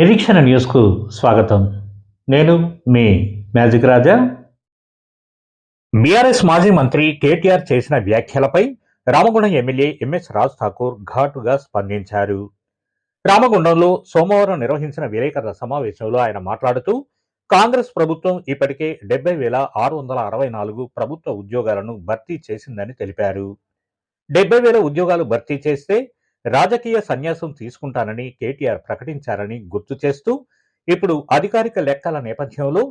నిరీక్షణ న్యూస్కు స్వాగతం. నేను మీ మ్యాజిక్ రాజా. బీఆర్ఎస్ మాజీ మంత్రి కేటీఆర్ చేసిన వ్యాఖ్యలపై రామగుండం ఎమ్మెల్యే ఎంఎస్ రాజ్ ఠాకూర్ ఘాటుగా స్పందించారు. రామగుండంలో సోమవారం నిర్వహించిన విలేకరుల సమావేశంలో ఆయన మాట్లాడుతూ, కాంగ్రెస్ ప్రభుత్వం ఇప్పటికే 70,664 ప్రభుత్వ ఉద్యోగాలను భర్తీ చేసిందని తెలిపారు. 70,000 ఉద్యోగాలు భర్తీ చేస్తే రాజకీయ సన్యాసం తీసుకుంటానని కేటీఆర్ ప్రకటించారని గుర్తు చేస్తూ, ఇప్పుడు అధికారిక లెక్కల నేపథ్యంలో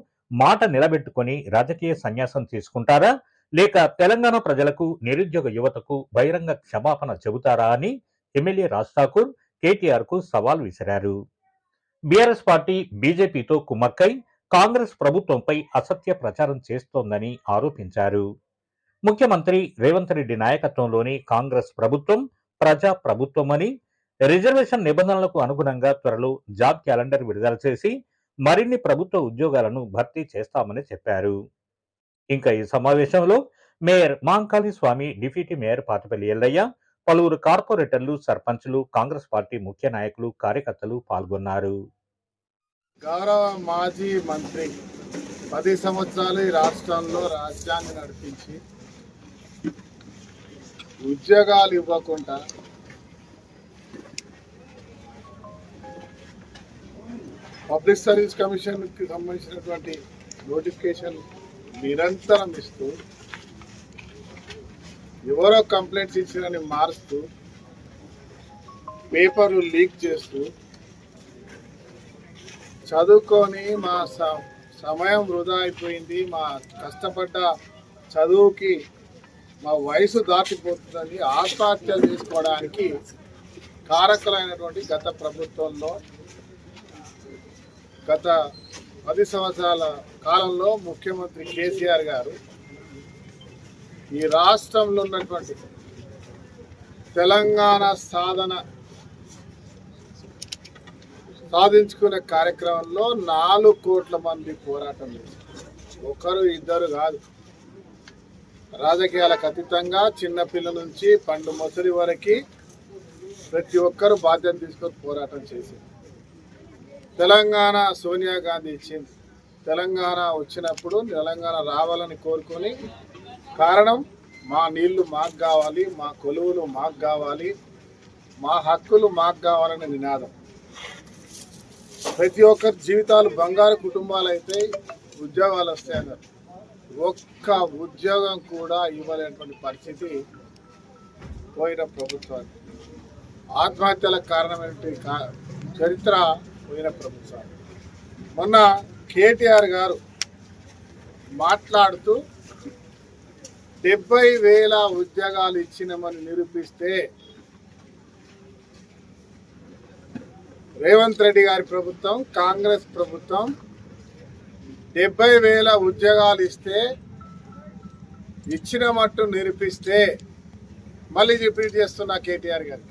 మాట నిలబెట్టుకుని రాజకీయ సన్యాసం తీసుకుంటారా, లేక తెలంగాణ ప్రజలకు, నిరుద్యోగ యువతకు బహిరంగ క్షమాపణ చెబుతారా అని ఎమ్మెల్యే రాజ్ ఠాకూర్ కేటీఆర్ కు సవాల్ విసిరారు. బీఆర్ఎస్ పార్టీ బీజేపీతో కుమ్మక్కై కాంగ్రెస్ ప్రభుత్వంపై అసత్య ప్రచారం చేస్తోందని ఆరోపించారు. ముఖ్యమంత్రి రేవంత్ రెడ్డి నాయకత్వంలోని కాంగ్రెస్ ప్రభుత్వం ప్రజా ప్రభుత్వమని, రిజర్వేషన్ నిబంధనలకు అనుగుణంగా త్వరలో జాబ్ క్యాలెండర్ విడుదల చేసి మరిన్ని ప్రభుత్వ ఉద్యోగాలను భర్తీ చేస్తామని చెప్పారు. ఇంకా ఈ సమావేశంలో మేయర్ మాంకాళి స్వామి, డిప్యూటీ మేయర్ పాతిపల్లి ఎల్లయ్య, పలువురు కార్పొరేటర్లు, సర్పంచులు, కాంగ్రెస్ పార్టీ ముఖ్య నాయకులు, కార్యకర్తలు పాల్గొన్నారు. గౌరవ మాజీ మంత్రి 10 సంవత్సరాలు ఈ రాష్ట్రంలో రాజ్యాన్ని నడిపించి ఉద్యోగాలు ఇవ్వకుండా పబ్లిక్ సర్వీస్ కమిషన్కి సంబంధించినటువంటి నోటిఫికేషన్ నిరంతరం ఇస్తూ, ఎవరో కంప్లైంట్స్ ఇచ్చినని మారుస్తూ, పేపర్లు లీక్ చేస్తూ, చదువుకొని మా సమయం వృధా అయిపోయింది, మా కష్టపడ్డ చదువుకి మా వయసు దాటిపోతుందని ఆత్మహత్యలు చేసుకోవడానికి కారకులైనటువంటి గత ప్రభుత్వంలో, గత 10 సంవత్సరాల కాలంలో ముఖ్యమంత్రి కేసీఆర్ గారు ఈ రాష్ట్రంలో ఉన్నటువంటి తెలంగాణ సాధించుకునే కార్యక్రమంలో 4 కోట్ల మంది పోరాటం చేశారు. ఒకరు ఇద్దరు కాదు, రాజకీయాలకు అతీతంగా చిన్నపిల్లల నుంచి పండు ముసలి వరకు ప్రతి ఒక్కరు బాధ్యత తీసుకొని పోరాటం చేసింది. తెలంగాణ సోనియా గాంధీ ఇచ్చింది. తెలంగాణ వచ్చినప్పుడు తెలంగాణ రావాలని కోరుకొని, కారణం మా నీళ్లు మాకు కావాలి, మా కొలువులు మాకు కావాలి, మా హక్కులు మాకు కావాలనే నినాదం. ప్రతి ఒక్కరి జీవితాలు బంగారు కుటుంబాలు అయితే ఉద్యోగాలు వస్తాయన్నారు. ఒక్క ఉద్యోగం కూడా ఇవ్వలేనటువంటి పరిస్థితి పోయిన ప్రభుత్వానికి. ఆత్మహత్యలకు కారణమైనటువంటి చరిత్ర పోయిన ప్రభుత్వాలు. మొన్న కేటీఆర్ గారు మాట్లాడుతూ 70,000 ఉద్యోగాలు ఇచ్చినామని నిరూపిస్తే రేవంత్ రెడ్డి గారి ప్రభుత్వం, కాంగ్రెస్ ప్రభుత్వం 70,000 ఉద్యోగాలు ఇచ్చిన మట్టు నిరూపిస్తే, మళ్ళీ రిపీట్ చేస్తున్నా కేటీఆర్ గారు,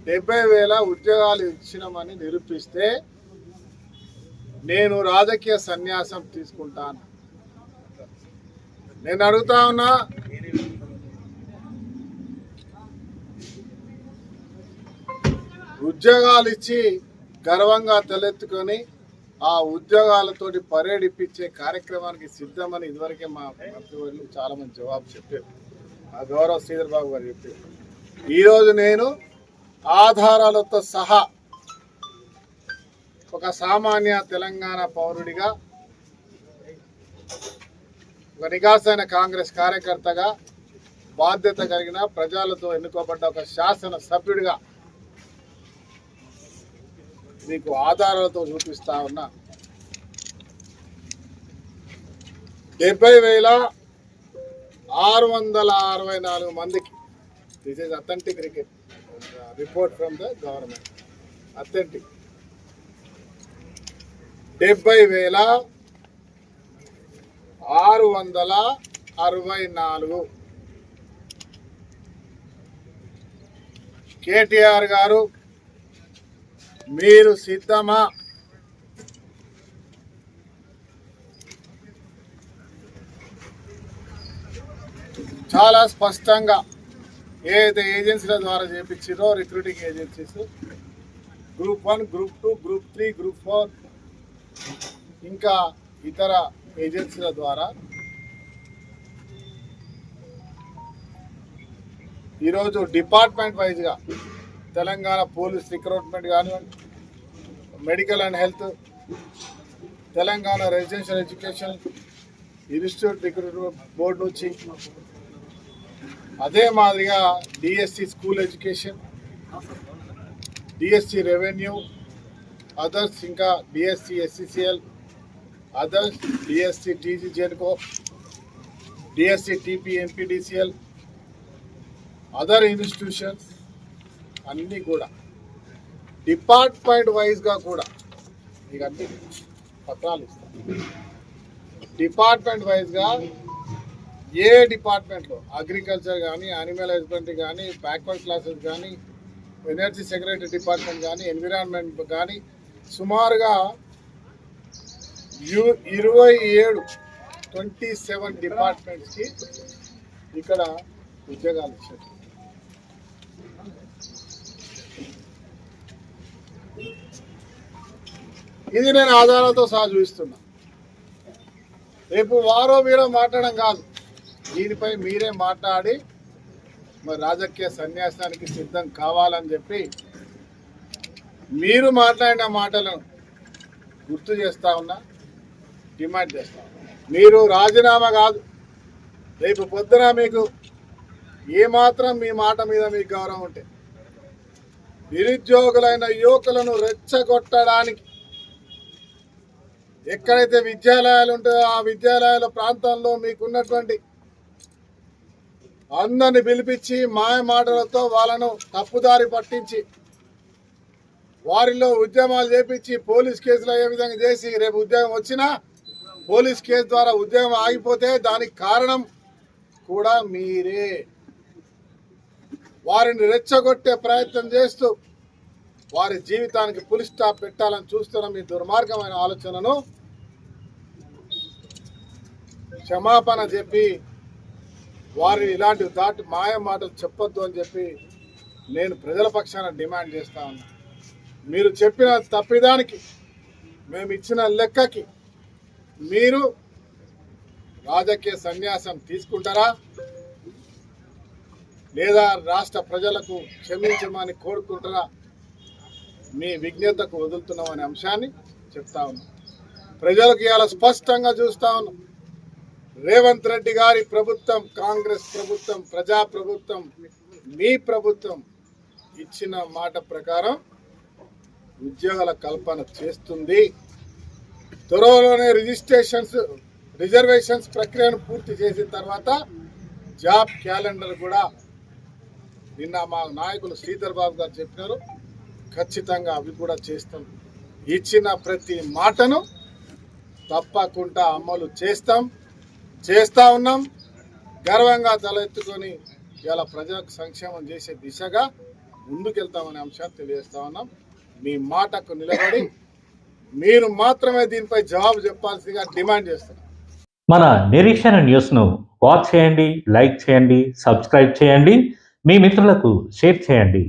70,000 ఉద్యోగాలు ఇచ్చినామని నిరూపిస్తే నేను రాజకీయ సన్యాసం తీసుకుంటాను. నేను అడుగుతా ఉన్నా, ఉద్యోగాలు ఇచ్చి గర్వంగా తలెత్తుకొని ఆ ఉద్యోగాలతోటి పరేడ్ ఇప్పించే కార్యక్రమానికి సిద్ధమని ఇదివరకే మా మంత్రివర్యులు చాలా మంది జవాబు చెప్పారు. ఆ గౌరవ శ్రీధర్ బాబు గారు చెప్పారు. ఈరోజు నేను ఆధారాలతో సహా ఒక సామాన్య తెలంగాణ పౌరుడిగా, ఒక నికాసైన కాంగ్రెస్ కార్యకర్తగా, బాధ్యత కలిగిన ప్రజలతో ఎన్నుకోబడ్డ ఒక శాసన సభ్యుడిగా మీకు ఆధారాలతో చూపిస్తా ఉన్నా. 70,664 మందికి, this is authentic report from the government, authentic. 70,664. KTR గారు, మీరు సిద్ధమా? చాలా స్పష్టంగా ఏదైతే ఏజెన్సీల ద్వారా చేపించారో, recruiting agencies, group 1, group 2, group 3, group 4 ఇంకా ఇతర ఏజెన్సీల ద్వారా ఈరోజు డిపార్ట్మెంట్ వైజ్గా తెలంగాణ పోలీస్ రిక్రూట్మెంట్ కానివ్వండి, medical and health, Telangana residential education institute recruitment board నుంచి, అదే మాదిరిగా DSC school education, DSC revenue, others ఇంకా DSC SCCL, others DSC TG Genco, DSC TP NPDCL, other institutions అన్నీ కూడా డిపార్ట్మెంట్ వైజ్గా కూడా మీకు అన్ని పత్రాలు ఇస్తాం. డిపార్ట్మెంట్ వైజ్గా ఏ డిపార్ట్మెంట్లో అగ్రికల్చర్ కానీ, యానిమల్ హస్బెండరీ కానీ, బ్యాక్వర్డ్ క్లాసెస్ కానీ, ఎనర్జీ సెక్రటరీ డిపార్ట్మెంట్ కానీ, ఎన్విరాన్మెంట్ కానీ సుమారుగా 27 డిపార్ట్మెంట్స్కి ఇక్కడ ఉద్యోగాలు ఇచ్చారు. ఇది నేను ఆధారాలతో సహా చూపిస్తున్నా. రేపు వారో వీరో మాట్లాడడం కాదు, దీనిపై మీరే మాట్లాడి మరి రాజకీయ సన్యాసానికి సిద్ధం కావాలని చెప్పి మీరు మాట్లాడిన మాటలను గుర్తు చేస్తా ఉన్నా, డిమాండ్ చేస్తా ఉన్నా. మీరు రాజీనామా కాదు, రేపు పొద్దున మీకు ఏమాత్రం మీ మాట మీద మీకు గౌరవం ఉంటే నిరుద్యోగులైన యువకులను రెచ్చగొట్టడానికి ఎక్కడైతే విద్యాలయాలు ఉంటాయో ఆ విద్యాలయాల ప్రాంతంలో మీకున్నటువంటి అందరిని పిలిపించి మాయ మాటలతో వాళ్ళను తప్పుదారి పట్టించి వారిలో ఉద్యమాలు చేపించి పోలీస్ కేసులు అయ్యే విధంగా చేసి రేపు ఉద్యోగం వచ్చినా పోలీస్ కేసు ద్వారా ఉద్యోగం ఆగిపోతే దానికి కారణం కూడా మీరే. వారిని రెచ్చగొట్టే ప్రయత్నం చేస్తూ వారి జీవితానికి పులి స్టాప్ పెట్టాలని చూస్తున్న మీ దుర్మార్గమైన ఆలోచనను క్షమాపణ చెప్పి వారు ఇలాంటి మాయ మాటలు చెప్పొద్దు అని చెప్పి నేను ప్రజల పక్షాన డిమాండ్ చేస్తా ఉన్నా. మీరు చెప్పిన తప్పిదానికి, మేము ఇచ్చిన లెక్కకి మీరు రాజకీయ సన్యాసం తీసుకుంటారా లేదా రాష్ట్ర ప్రజలకు క్షమించమని కోరుకుంటారా మీ విజ్ఞతకు వదులుతున్నామనే అంశాన్ని చెప్తా ఉన్నాం. ప్రజలకు ఇలా స్పష్టంగా చూస్తా ఉన్నాం. రేవంత్ రెడ్డి గారి ప్రభుత్వం, కాంగ్రెస్ ప్రభుత్వం, ప్రజా ప్రభుత్వం, మీ ప్రభుత్వం ఇచ్చిన మాట ప్రకారం ఉద్యోగాల కల్పన చేస్తుంది. త్వరలోనే రిజర్వేషన్స్ ప్రక్రియను పూర్తి చేసిన తర్వాత జాబ్ క్యాలెండర్ కూడా నిన్న మా నాయకులు శ్రీధర్ బాబు గారు చెప్పినారు, ఖచ్చితంగా అవి కూడా చేస్తాం. ఇచ్చిన ప్రతి మాటను తప్పకుండా అమలు చేస్తా ఉన్నాం. గర్వంగా తలెత్తుకొని ఇలా ప్రజలకు సంక్షేమం చేసే దిశగా ముందుకెళ్తామనే అంశాన్ని తెలియజేస్తా ఉన్నాం. మీ మాటకు నిలబడి మీరు మాత్రమే దీనిపై జవాబు చెప్పాల్సిందిగా డిమాండ్ చేస్తున్నాం. మన నిరీక్షణ న్యూస్ను వాచ్ చేయండి, లైక్ చేయండి, సబ్స్క్రైబ్ చేయండి, మీ మిత్రులకు షేర్ చేయండి.